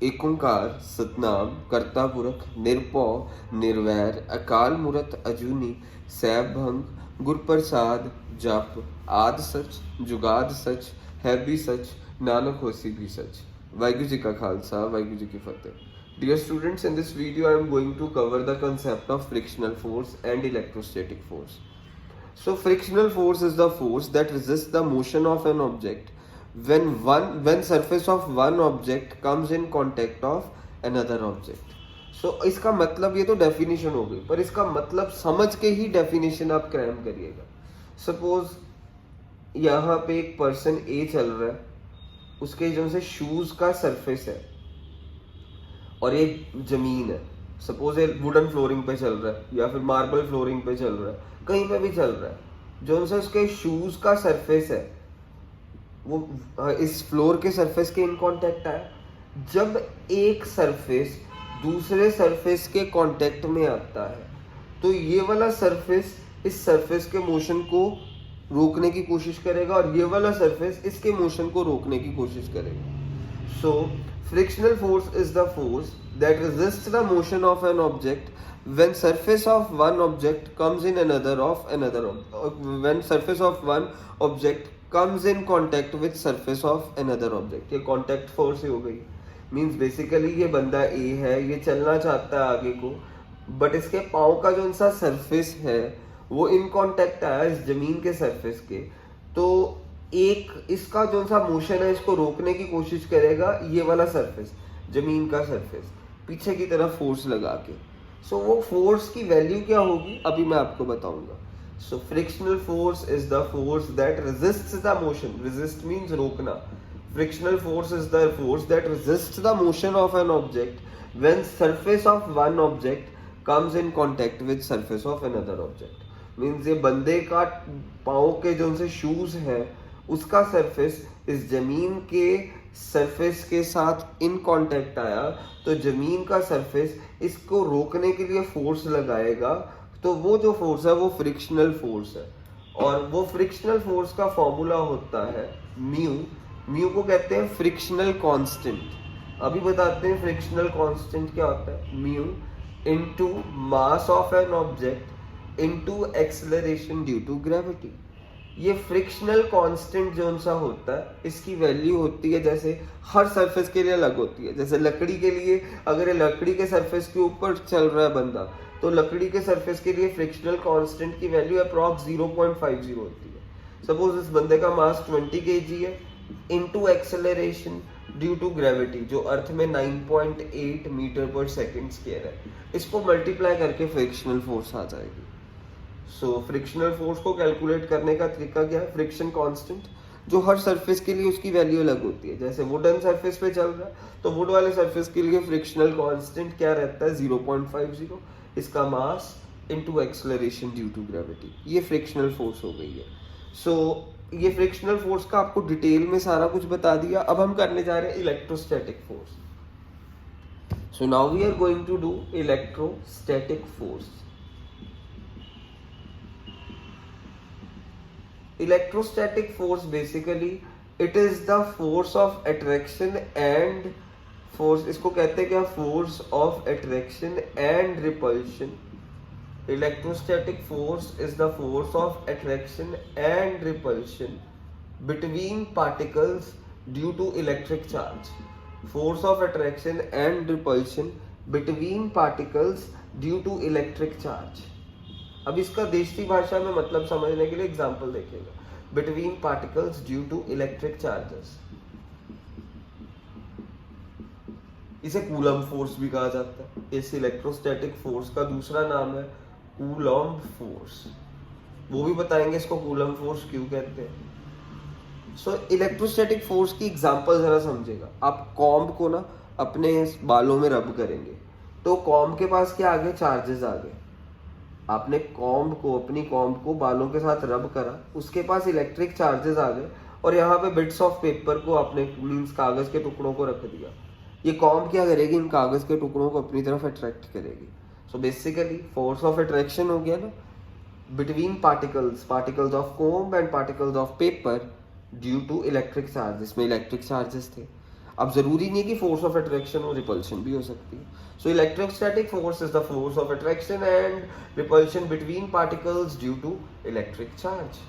एक ओंकार सतनाम करता पुरख निरभौ निर्वैर अकाल मूरत अजूनी सैभंग गुरप्रसाद जप आद सच जुगाद सच है भी सच नानक होसी भी सच। वाहिगुरु जी का खालसा वाहिगुरु जी की फतेह। Dear students, in this video I am going to cover the concept of frictional force and electrostatic force. So frictional force is the force that resists the motion of an object when surface of one object comes in contact of another object. So इसका मतलब, ये तो definition हो गई, पर इसका मतलब समझ के ही डेफिनेशन आप क्रैम करिएगा। सपोज यहाँ पे एक पर्सन ए चल रहा है, उसके जो से शूज का सरफेस है और एक जमीन है। सपोज ये वुडन फ्लोरिंग पे चल रहा है या फिर मार्बल फ्लोरिंग पे चल रहा है, कहीं पे भी चल रहा है। जो उनसे उसके शूज का सरफेस है वो इस फ्लोर के सरफेस के इन कांटेक्ट आया। जब एक सरफेस दूसरे सरफेस के कांटेक्ट में आता है तो ये वाला सरफेस इस सरफेस के मोशन को रोकने की कोशिश करेगा और ये वाला सरफेस इसके मोशन को रोकने की कोशिश करेगा। सो frictional force is the force that resists the motion of an object when surface of one object comes in when surface of one object comes in contact with surface of another object। ये contact force ही हो गई। Means basically ये बंदा ए है, ये चलना चाहता है आगे को, बट इसके पाँव का जो सा सरफेस है वो इन कांटेक्ट आया इस जमीन के सरफेस के, तो एक इसका जो सा मोशन है इसको रोकने की कोशिश करेगा ये वाला सरफेस, जमीन का सरफेस, पीछे की तरफ फोर्स लगा के। सो वो फोर्स की वैल्यू क्या होगी अभी मैं आपको बताऊंगा। So frictional force is the force that resists the motion. Resist means रोकना। Frictional force is the force that resists the motion of an object when surface of one object comes in contact with surface of another object. Means ये बंदे का पाँव के जो से shoes है उसका सरफेस इस जमीन के सरफेस के साथ इन कांटेक्ट आया तो जमीन का सरफेस इसको रोकने के लिए फोर्स लगाएगा, तो वो जो फोर्स है वो फ्रिक्शनल फोर्स है। और वो फ्रिक्शनल फोर्स का फॉर्मूला होता है म्यू। म्यू को कहते हैं फ्रिक्शनल कांस्टेंट। अभी बताते हैं फ्रिक्शनल कांस्टेंट क्या होता है। Mu into mass of an object into acceleration due to gravity. ये फ्रिक्शनल कांस्टेंट जो सा होता है इसकी वैल्यू होती है, जैसे हर सरफेस के लिए अलग होती है। जैसे लकड़ी के लिए, अगर ये लकड़ी के सरफेस के ऊपर चल रहा है बंदा, तो लकड़ी के सरफेस के लिए फ्रिक्शनल कांस्टेंट की वैल्यू अप्रॉक्स 0.50 होती है। सपोज इस बंदे का मास 20 kg है, into acceleration due to gravity जो अर्थ में 9.8 मीटर पर सेकेंड स्क्वायर है, इसको मल्टीप्लाई करके फ्रिक्शनल फोर्स आ जाएगी। सो फ्रिक्शनल फोर्स को कैलकुलेट करने का तरीका क्या है। फ्रिक्शन कांस्टेंट जो हर सरफेस के लिए उसकी वैल्यू अलग होती है। जैसे वुडन सरफेस पे चल रहा है तो वुड वाले सरफेस के लिए फ्रिक्शनल कांस्टेंट क्या रहता है 0.50, इसका mass into acceleration due to gravity. ये फ्रिक्शनल फोर्स हो गई है। सो ये फ्रिक्शनल फोर्स का आपको डिटेल में सारा कुछ बता दिया। अब हम करने जा रहे हैं electrostatic force. So now we are going to do electrostatic force. Electrostatic force basically it is the force of attraction and force, इसको कहते हैं क्या, force of attraction and repulsion। Electrostatic force is the force of attraction and repulsion between particles due to electric charge। Force of attraction and repulsion between particles due to electric charge। अब इसका देशी भाषा में मतलब समझने के लिए example देखिएगा। Between particles due to electric charges, इसे कूलम्ब फोर्स भी कहा जाता है। इस इलेक्ट्रोस्टैटिक फोर्स का दूसरा नाम है कूलम्ब फोर्स। वो भी बताएंगे इसको कूलम्ब फोर्स क्यों कहते हैं। सो इलेक्ट्रोस्टैटिक फोर्स की एग्जांपल जरा समझेगा। आप कॉम्ब को ना अपने बालों में रब करेंगे तो कॉम्ब के पास क्या आ गए, चार्जेस आ गए। आपने अपनी कॉम्ब को बालों के साथ रब करा, उसके पास इलेक्ट्रिक चार्जेस आ गए और यहाँ पे बिट्स ऑफ पेपर को आपने मीन्स कागज के टुकड़ों को रख दिया। ये कॉम्ब क्या करेगी, इन कागज के टुकड़ों को अपनी तरफ अट्रैक्ट करेगी। So basically force of attraction हो गया ना between particles of comb and particles of paper due to electric charges में इलेक्ट्रिक चार्जेस थे। अब जरूरी नहीं है कि फोर्स ऑफ अट्रैक्शन और रिपल्शन भी हो सकती है. So electrostatic force is the force of attraction and repulsion between particles due to electric charge.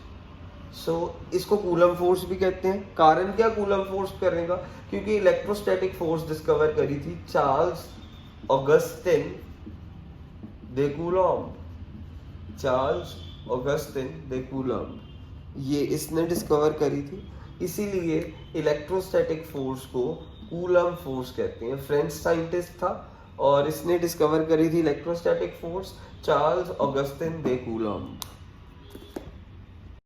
So इसको कूलम फोर्स भी कहते हैं. कारण क्या कूलम फोर्स करने का? क्योंकि इलेक्ट्रोस्टैटिक फोर्स डिस्कवर करी थी चार्ल्स ऑगस्टिन दे कूलॉम. चार्ल्स ऑगस्टिन दे कूलॉम, ये इसने डिस्कवर करी थी. इसीलिए इलेक्ट्रोस्टैटिक फोर्स को कूलम फोर्स कहते हैं. फ्रेंच साइंटिस्ट था और इसने डिस्कवर करी थी इलेक्ट्रोस्टैटिक फोर्स, चार्ल्स ऑगस्टिन दे कूलॉम.